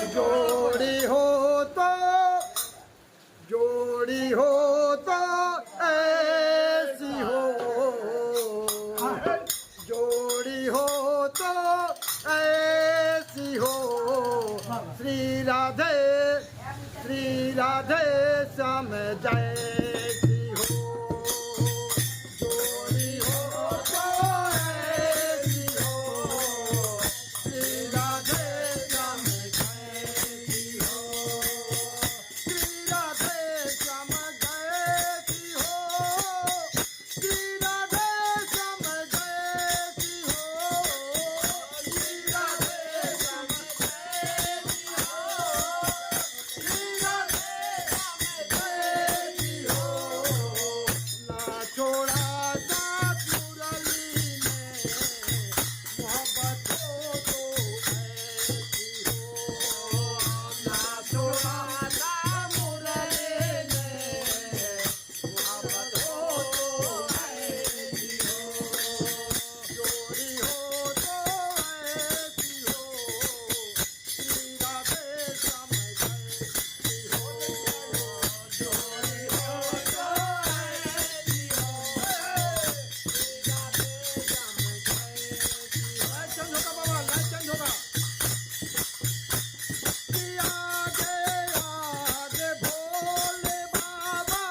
जोड़ी हो तो जोड़ी हो तो ऐसी हो जोड़ी हो तो ऐसी हो श्री राधे श्याम जैसी हो जोड़ी हो तो ऐसी हो श्री राधे श्याम जैसी हो श्री राधे श्याम जैसी हो श्री राधे श्याम जैसी हो श्री राधे श्याम जैसी हो श्री राधे श्याम जैसी हो ना छोड़ा साथ मुरली में मोहब्बत हो तो ऐसी हो ना छोड़ा साथ मुरली में मोहब्बत हो तो ऐसी हो जोड़ी हो तो ऐसी हो श्री राधे श्याम जैसी हो जोड़ी हो तो ऐसी हो श्री राधे श्याम जैसी हो लाइट चेंज होगा बाबा लाइट चेंज होगा कि आगे आगे भोले बाबा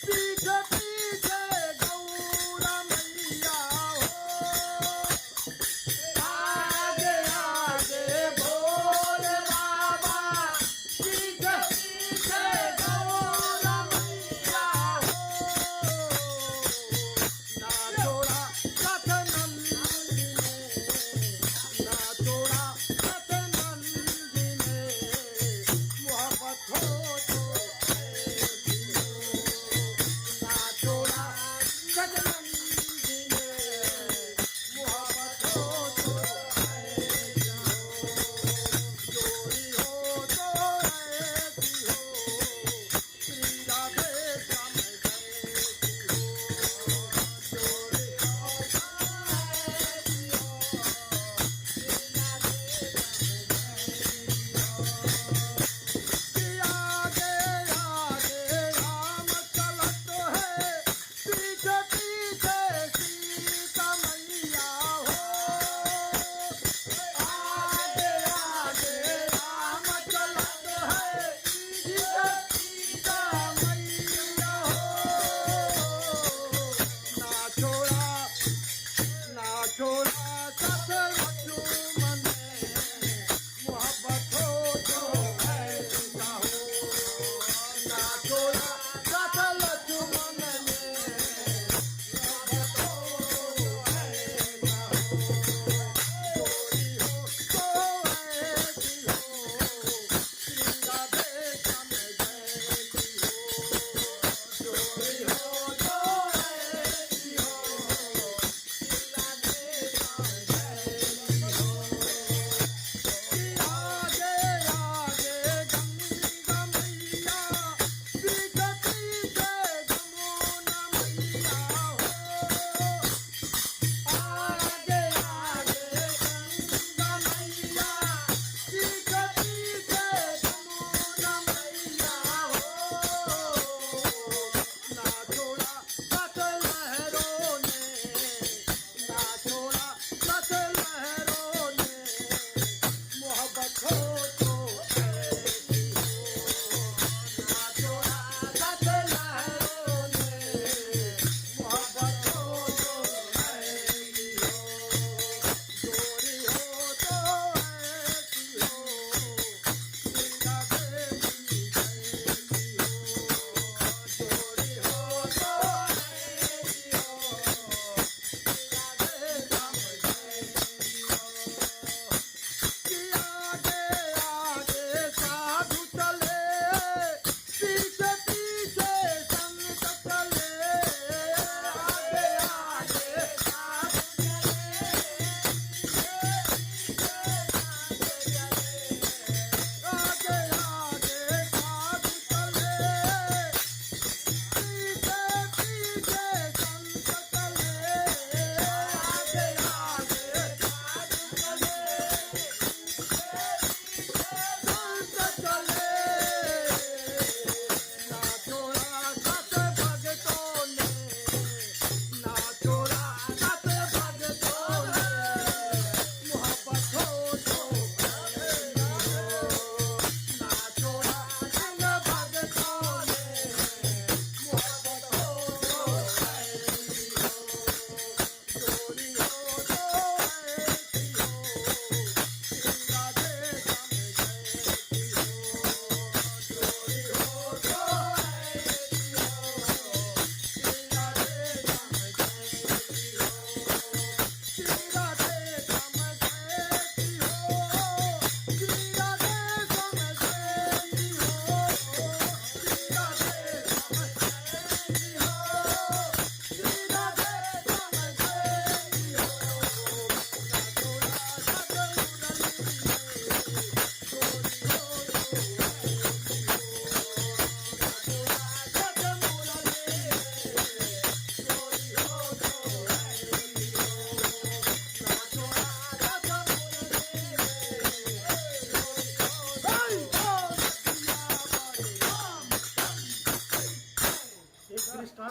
पीछे पीछे गौरा मैया हो आगे आगे भोले बाबा पीछे पीछे गौरा मैया हो ना छोड़ा साथ नंदी ने ना छोड़ा साथ नंदी ने मोहब्बत हो तो ऐसी हो ना छोड़ा साथ नंदी ने मोहब्बत हो तो ऐसी हो जोड़ी हो तो ऐसी हो श्री राधे श्याम जैसी हो जोड़ी हो तो ऐसी हो श्री राधे कि आगे आगे राम चलत है पीछे पीछे सीता मैया हो आगे आगे राम चलत है पीछे सीता मैया हो ना छोड़ा साथ लक्ष्मण ने मोहब्बत हो तो ऐसा हो ना छोड़ा साथ लक्ष्मण ने मोहब्बत हो तो ऐसा हो जोड़ी हो तो ऐसी हो श्री राधे श्याम जैसी हो जोड़ी हो तो ऐसी हो श्री राधे श्याम जैसी हो कि आगे आगे गंगा मैया पीछे पीछे जमुना मैया हो आगे आगे गंगा मैया पीछे पीछे जमुना मैया हो ना छोड़ा साथ लहरों ने ना छोड़ा साथ लहरों ने मोहब्बत हो तो ऐसी हो ना छोड़ा साथ लहरों ने मोहब्बत हो तो ऐसी हो जोड़ी हो तो ऐसी हो श्री राधे की जैसी हो जोड़ी हो तो ऐसी हो श्री राधे श्याम जैसी हो कि आगे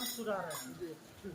सुधार है।